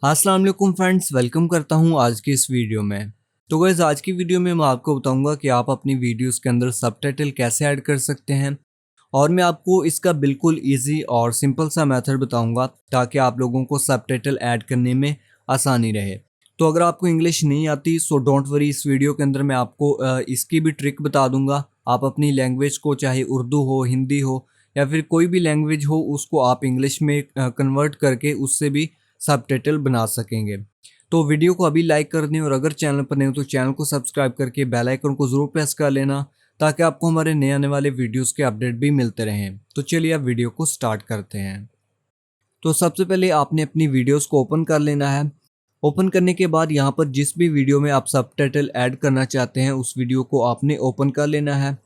अस्सलाम वालेकुम friends, welcome करता हूं आज की इस वीडियो में। तो गाइस आज की वीडियो में मैं आपको बताऊंगा कि आप अपनी वीडियोस के अंदर सबटाइटल कैसे ऐड कर सकते हैं और मैं आपको इसका बिल्कुल इजी और सिंपल सा मेथड बताऊंगा ताकि आप लोगों को सबटाइटल ऐड करने में आसानी रहे। तो अगर आपको इंग्लिश नहीं आती सो डोंट वरी, इस वीडियो के अंदर मैं आपको इसकी भी ट्रिक बता दूंगा। आप अपनी लैंग्वेज को, चाहे उर्दू हो, हिंदी हो या फिर कोई भी लैंग्वेज हो, उसको आप इंग्लिश में कन्वर्ट करके उससे भी सबटाइटल बना सकेंगे। तो वीडियो को अभी लाइक कर दें और अगर चैनल पर नहीं हो तो चैनल को सब्सक्राइब करके बेल आइकन को ज़रूर प्रेस कर लेना ताकि आपको हमारे नए आने वाले वीडियोस के अपडेट भी मिलते रहें। तो चलिए अब वीडियो को स्टार्ट करते हैं। तो सबसे पहले आपने अपनी वीडियोस को ओपन कर लेना है। ओपन करने के बाद यहाँ पर जिस भी वीडियो में आप सबटाइटल ऐड करना चाहते हैं उस वीडियो को आपने ओपन कर लेना है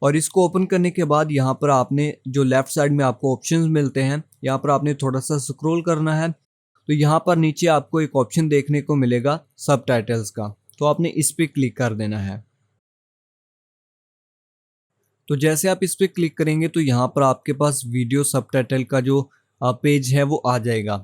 और इसको ओपन करने के बाद यहाँ पर आपने जो लेफ्ट साइड में आपको ऑप्शंस मिलते हैं, यहाँ पर आपने थोड़ा सा स्क्रॉल करना है। तो यहाँ पर नीचे आपको एक ऑप्शन देखने को मिलेगा सबटाइटल्स का, तो आपने इस पे क्लिक कर देना है। तो जैसे आप इस पे क्लिक करेंगे तो यहाँ पर आपके पास वीडियो सबटाइटल का जो पेज है वो आ जाएगा।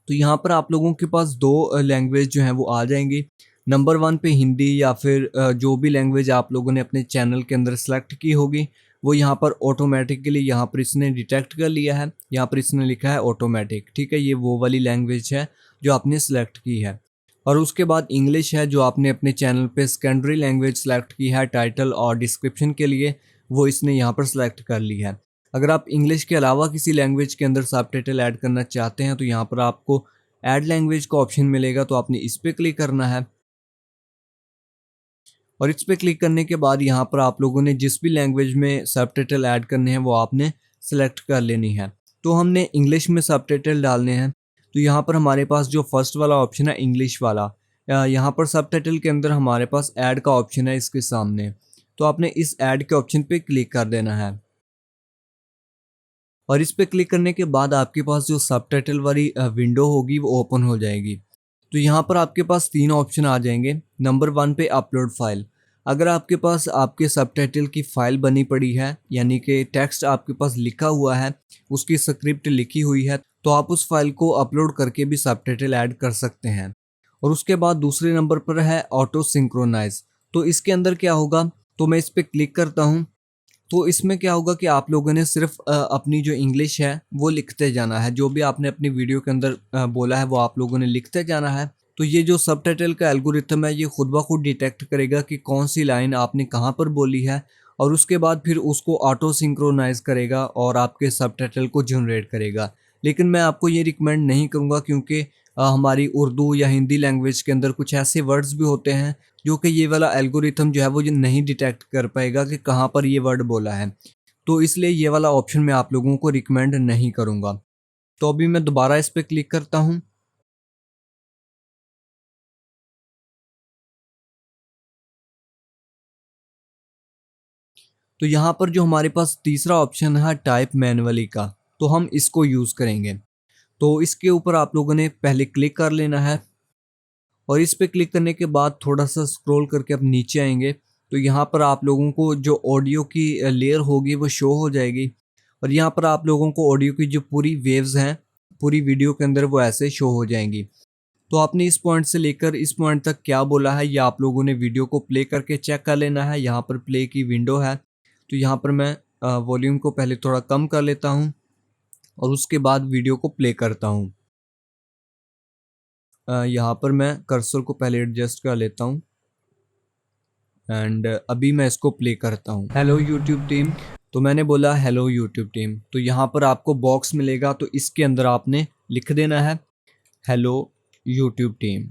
तो यहाँ पर आप लोगों के पास दो लैंग्वेज जो हैं वो आ जाएंगी। नंबर वन पे हिंदी या फिर जो भी लैंग्वेज आप लोगों ने अपने चैनल के अंदर सेलेक्ट की होगी वो यहाँ पर ऑटोमेटिकली यहाँ पर इसने डिटेक्ट कर लिया है। यहाँ पर इसने लिखा है ऑटोमेटिक, ठीक है, ये वो वाली लैंग्वेज है जो आपने सेलेक्ट की है। और उसके बाद इंग्लिश है जो आपने अपने चैनल पे सेकेंडरी लैंग्वेज सेलेक्ट की है टाइटल और डिस्क्रिप्शन के लिए, वो इसने यहाँ पर सेलेक्ट कर ली है। अगर आप इंग्लिश के अलावा किसी लैंग्वेज के अंदर सबटाइटल ऐड करना चाहते हैं तो यहाँ पर आपको ऐड लैंग्वेज का ऑप्शन मिलेगा, तो आपने इस पर क्लिक करना है और इस पर क्लिक करने के बाद यहाँ पर आप लोगों ने जिस भी लैंग्वेज में सबटाइटल ऐड करने हैं वो आपने सेलेक्ट कर लेनी है। तो हमने इंग्लिश में सबटाइटल डालने हैं, तो यहाँ पर हमारे पास जो फर्स्ट वाला ऑप्शन है इंग्लिश वाला, यहाँ पर सबटाइटल के अंदर हमारे पास ऐड का ऑप्शन है इसके सामने, तो आपने इस ऐड के ऑप्शन पे क्लिक कर देना है और इस पे क्लिक करने के बाद आपके पास जो सबटाइटल वाली विंडो होगी वो ओपन हो जाएगी। तो यहाँ पर आपके पास तीन ऑप्शन आ जाएंगे। नंबर वन पे अपलोड फाइल। अगर आपके पास आपके सबटाइटल की फ़ाइल बनी पड़ी है, यानी कि टेक्स्ट आपके पास लिखा हुआ है, उसकी स्क्रिप्ट लिखी हुई है, तो आप उस फाइल को अपलोड करके भी सबटाइटल ऐड कर सकते हैं। और उसके बाद दूसरे नंबर पर है ऑटो सिंक्रोनाइज। तो इसके अंदर क्या होगा, तो मैं इस पर क्लिक करता हूँ। तो इसमें क्या होगा कि आप लोगों ने सिर्फ अपनी जो इंग्लिश है वो लिखते जाना है, जो भी आपने अपनी वीडियो के अंदर बोला है वो आप लोगों ने लिखते जाना है। तो ये जो सबटाइटल का एल्गोरिथम है ये खुद ब खुद डिटेक्ट करेगा कि कौन सी लाइन आपने कहाँ पर बोली है और उसके बाद फिर उसको ऑटो सिंक्रोनाइज करेगा और आपके सबटाइटल को जनरेट करेगा। लेकिन मैं आपको ये रिकमेंड नहीं करूँगा क्योंकि हमारी उर्दू या हिंदी लैंग्वेज के अंदर कुछ ऐसे वर्ड्स भी होते हैं जो कि ये वाला एल्गोरिथम जो है वो ये नहीं डिटेक्ट कर पाएगा कि कहाँ पर ये वर्ड बोला है। तो इसलिए ये वाला ऑप्शन मैं आप लोगों को रिकमेंड नहीं करूँगा। तो अभी मैं दोबारा इस पर क्लिक करता हूँ। तो यहाँ पर जो हमारे पास तीसरा ऑप्शन है टाइप मैनुअली का, तो हम इसको यूज़ करेंगे। तो इसके ऊपर आप लोगों ने पहले क्लिक कर लेना है और इस पे क्लिक करने के बाद थोड़ा सा स्क्रॉल करके आप नीचे आएंगे तो यहाँ पर आप लोगों को जो ऑडियो की लेयर होगी वो शो हो जाएगी और यहाँ पर आप लोगों को ऑडियो की जो पूरी वेव्स हैं पूरी वीडियो के अंदर वो ऐसे शो हो जाएंगी। तो आपने इस पॉइंट से लेकर इस पॉइंट तक क्या बोला है ये आप लोगों ने वीडियो को प्ले करके चेक कर लेना है। यहाँ पर प्ले की विंडो है, तो यहाँ पर मैं वॉल्यूम को पहले थोड़ा कम कर लेता हूँ और उसके बाद वीडियो को प्ले करता हूँ। यहाँ पर मैं कर्सर को पहले एडजस्ट कर लेता हूँ एंड अभी मैं इसको प्ले करता हूँ। हेलो यूट्यूब टीम, तो मैंने बोला हेलो यूट्यूब टीम, तो यहाँ पर आपको बॉक्स मिलेगा तो इसके अंदर आपने लिख देना है हेलो यूट्यूब टीम।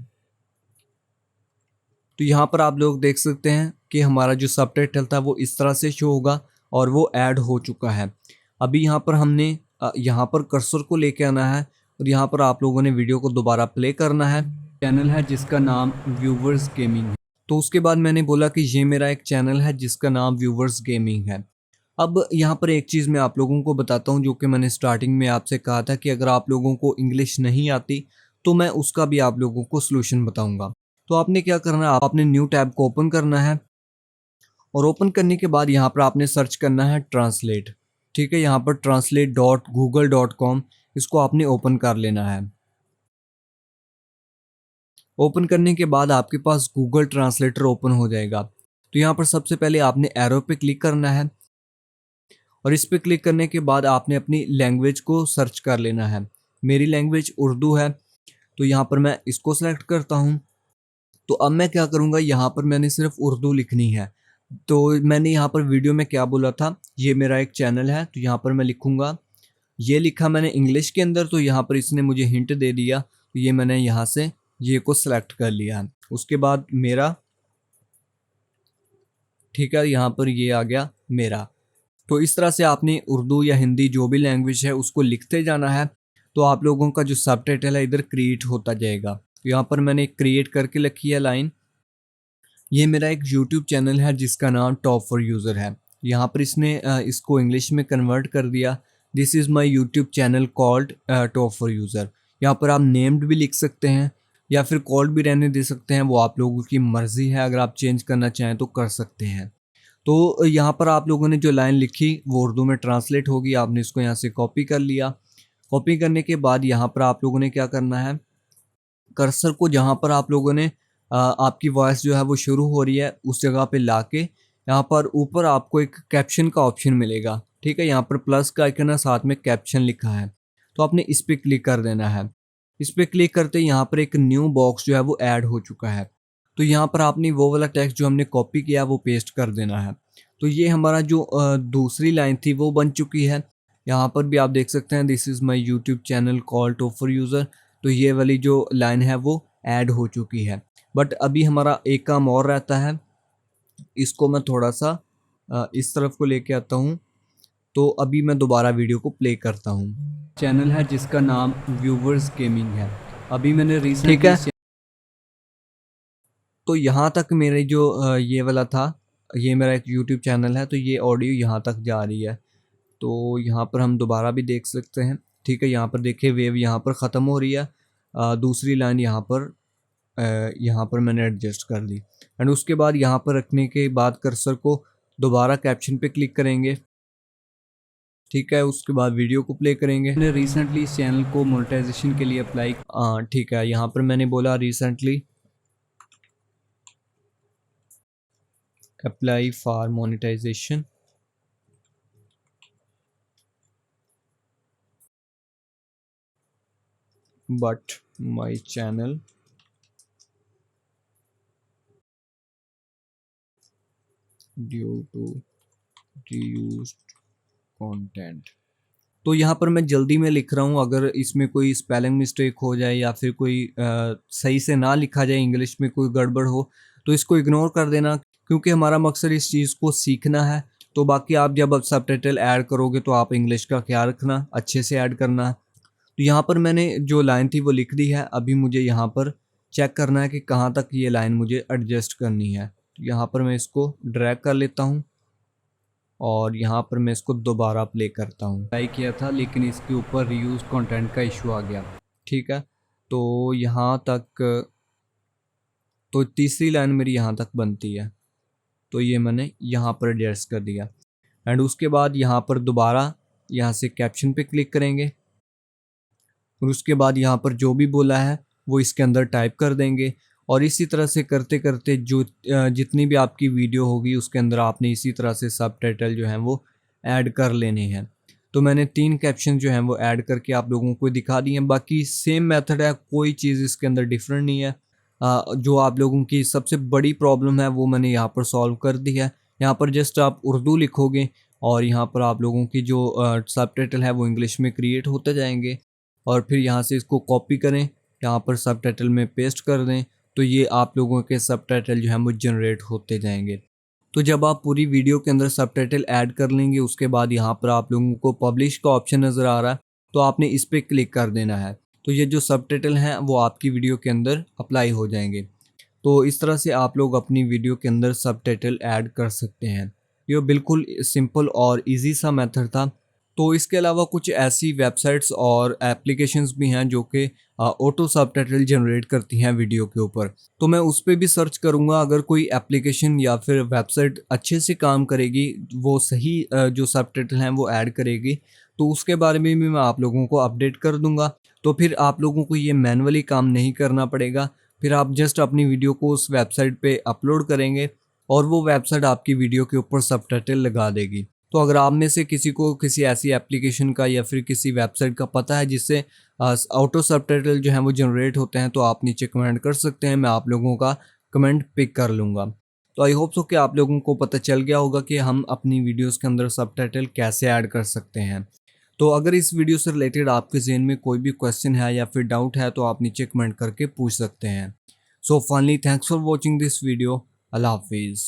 तो यहाँ पर आप लोग देख सकते हैं कि हमारा जो सबटाइटल था वो इस तरह से शो होगा और वो ऐड हो चुका है। अभी यहाँ पर हमने यहाँ पर कर्सर को लेके आना है और यहाँ पर आप लोगों ने वीडियो को दोबारा प्ले करना है। चैनल है जिसका नाम व्यूवर्स गेमिंग है, तो उसके बाद मैंने बोला कि ये मेरा एक चैनल है जिसका नाम व्यूवर्स गेमिंग है। अब यहाँ पर एक चीज़ मैं आप लोगों को बताता हूँ जो कि मैंने स्टार्टिंग में आपसे कहा था कि अगर आप लोगों को इंग्लिश नहीं आती तो मैं उसका भी आप लोगों को सलूशन बताऊँगा। तो आपने क्या करना है, आपने न्यू टैब को ओपन करना है और ओपन करने के बाद यहाँ पर आपने सर्च करना है ट्रांसलेट। ठीक है, यहाँ पर translate.google.com इसको आपने ओपन कर लेना है। ओपन करने के बाद आपके पास गूगल ट्रांसलेटर ओपन हो जाएगा। तो यहाँ पर सबसे पहले आपने एरो पे क्लिक करना है और इस पे क्लिक करने के बाद आपने अपनी लैंग्वेज को सर्च कर लेना है। मेरी लैंग्वेज उर्दू है, तो यहाँ पर मैं इसको सेलेक्ट करता हूँ। तो अब मैं क्या करूँगा, यहाँ पर मैंने सिर्फ उर्दू लिखनी है। तो मैंने यहाँ पर वीडियो में क्या बोला था, ये मेरा एक चैनल है, तो यहाँ पर मैं लिखूँगा, ये लिखा मैंने इंग्लिश के अंदर, तो यहाँ पर इसने मुझे हिंट दे दिया, तो ये मैंने यहाँ से ये को सिलेक्ट कर लिया। उसके बाद मेरा, ठीक है, यहाँ पर ये आ गया मेरा। तो इस तरह से आपने उर्दू या हिंदी जो भी लैंग्वेज है उसको लिखते जाना है, तो आप लोगों का जो सबटाइटल है इधर क्रिएट होता जाएगा। तो यहाँ पर मैंने क्रिएट करके लिखी है लाइन। ये मेरा एक यूट्यूब चैनल है जिसका नाम टॉप फॉर यूज़र है। यहाँ पर इसने इसको इंग्लिश में कन्वर्ट कर दिया, this is my YouTube channel called top for user. यहाँ पर आप नेम्ड भी लिख सकते हैं या फिर कॉल्ड भी रहने दे सकते हैं, वो आप लोगों की मर्ज़ी है, अगर आप चेंज करना चाहें तो कर सकते हैं। तो यहाँ पर आप लोगों ने जो लाइन लिखी वो उर्दू में ट्रांसलेट होगी, आपने इसको यहाँ से कॉपी कर लिया। कॉपी करने के बाद यहाँ पर आप लोगों ने क्या करना है, कर्सर को जहाँ पर आप लोगों ने आपकी वॉइस जो है वो शुरू हो रही है उस जगह पे लाके यहाँ पर ऊपर आपको एक कैप्शन का ऑप्शन मिलेगा। ठीक है, यहाँ पर प्लस का आइकन है, साथ में कैप्शन लिखा है, तो आपने इस पर क्लिक कर देना है। इस पर क्लिक करते यहाँ पर एक न्यू बॉक्स जो है वो ऐड हो चुका है। तो यहाँ पर आपने वो वाला टेक्स्ट जो हमने कॉपी किया वो पेस्ट कर देना है। तो ये हमारा जो दूसरी लाइन थी वो बन चुकी है। यहाँ पर भी आप देख सकते हैं, this is my YouTube channel call top for user. तो ये वाली जो लाइन है वो ऐड हो चुकी है। बट अभी हमारा एक काम और रहता है, इसको मैं थोड़ा सा इस तरफ को लेके आता हूँ। तो अभी मैं दोबारा वीडियो को प्ले करता हूँ। चैनल है जिसका नाम व्यूवर्स गेमिंग है। अभी मैंने रिसेंटली, ठीक है, तो यहाँ तक मेरे जो ये वाला था, ये मेरा एक यूट्यूब चैनल है, तो ये ऑडियो यहाँ तक जा रही है। तो यहाँ पर हम दोबारा भी देख सकते हैं। ठीक है, यहाँ पर देखिए वेव यहाँ पर ख़त्म हो रही है, दूसरी लाइन यहाँ पर मैंने एडजस्ट कर ली। एंड उसके बाद यहाँ पर रखने के बाद कर्सर को दोबारा कैप्शन पे क्लिक करेंगे। ठीक है, उसके बाद वीडियो को प्ले करेंगे। मैंने रिसेंटली इस चैनल को मोनेटाइजेशन के लिए अप्लाई, ठीक है, यहाँ पर मैंने बोला recently apply for monetisation. But my channel due to reused content. तो यहाँ पर मैं जल्दी में लिख रहा हूँ, अगर इसमें कोई स्पेलिंग मिस्टेक हो जाए या फिर कोई सही से ना लिखा जाए, इंग्लिश में कोई गड़बड़ हो, तो इसको इग्नोर कर देना, क्योंकि हमारा मकसद इस चीज़ को सीखना है। तो बाकी आप जब अब सबटाइटल ऐड करोगे तो आप इंग्लिश का ख्याल रखना, अच्छे से ऐड करना। तो यहाँ पर मैंने जो लाइन थी वो लिख दी है। अभी मुझे यहाँ पर चेक करना है कि कहाँ तक ये लाइन मुझे एडजस्ट करनी है। तो यहाँ पर मैं इसको ड्रैग कर लेता हूँ और यहाँ पर मैं इसको दोबारा प्ले करता हूँ। ट्राई किया था लेकिन इसके ऊपर रीयूज कंटेंट का इशू आ गया। ठीक है, तो यहाँ तक, तो तीसरी लाइन मेरी यहाँ तक बनती है, तो ये मैंने यहाँ पर एडजस्ट कर दिया। एंड उसके बाद यहाँ पर दोबारा यहाँ से कैप्शन पे क्लिक करेंगे और उसके बाद यहाँ पर जो भी बोला है वो इसके अंदर टाइप कर देंगे। और इसी तरह से करते करते जो जितनी भी आपकी वीडियो होगी उसके अंदर आपने इसी तरह से सबटाइटल जो हैं वो ऐड कर लेने हैं। तो मैंने 3 कैप्शन जो हैं वो ऐड करके आप लोगों को दिखा दिए हैं। बाकी सेम मेथड है, कोई चीज़ इसके अंदर डिफरेंट नहीं है। जो आप लोगों की सबसे बड़ी प्रॉब्लम है वो मैंने यहाँ पर सॉल्व कर दी है। यहाँ पर जस्ट आप उर्दू लिखोगे और यहाँ पर आप लोगों की जो सबटाइटल है वो इंग्लिश में क्रिएट होते जाएंगे और फिर यहाँ से इसको कॉपी करें, यहाँ पर सबटाइटल में पेस्ट कर दें, तो ये आप लोगों के सबटाइटल जो है वो जनरेट होते जाएंगे। तो जब आप पूरी वीडियो के अंदर सबटाइटल ऐड कर लेंगे उसके बाद यहाँ पर आप लोगों को पब्लिश का ऑप्शन नज़र आ रहा है, तो आपने इस पर क्लिक कर देना है। तो ये जो सबटाइटल हैं वो आपकी वीडियो के अंदर अप्लाई हो जाएंगे। तो इस तरह से आप लोग अपनी वीडियो के अंदर सबटाइटल ऐड कर सकते हैं। ये बिल्कुल सिंपल और ईजी सा मेथड था। तो इसके अलावा कुछ ऐसी वेबसाइट्स और एप्लीकेशंस भी हैं जो कि ऑटो सबटाइटल जनरेट करती हैं वीडियो के ऊपर। तो मैं उस पर भी सर्च करूंगा, अगर कोई एप्लीकेशन या फिर वेबसाइट अच्छे से काम करेगी, वो सही जो सबटाइटल हैं वो ऐड करेगी, तो उसके बारे में भी मैं आप लोगों को अपडेट कर दूंगा। तो फिर आप लोगों को ये मैनुअली काम नहीं करना पड़ेगा, फिर आप जस्ट अपनी वीडियो को उस वेबसाइट पे अपलोड करेंगे और वो वेबसाइट आपकी वीडियो के ऊपर सबटाइटल लगा देगी। तो अगर आप में से किसी को किसी ऐसी एप्लीकेशन का या फिर किसी वेबसाइट का पता है जिससे ऑटो सबटाइटल जो है वो जनरेट होते हैं, तो आप नीचे कमेंट कर सकते हैं, मैं आप लोगों का कमेंट पिक कर लूँगा। तो आई होप सो कि आप लोगों को पता चल गया होगा कि हम अपनी वीडियोस के अंदर सबटाइटल कैसे ऐड कर सकते हैं। तो अगर इस वीडियो से रिलेटेड आपके ज़हन में कोई भी क्वेश्चन है या फिर डाउट है तो आप नीचे कमेंट करके पूछ सकते हैं। So finally thanks for watching this video. अल्लाह हाफिज़।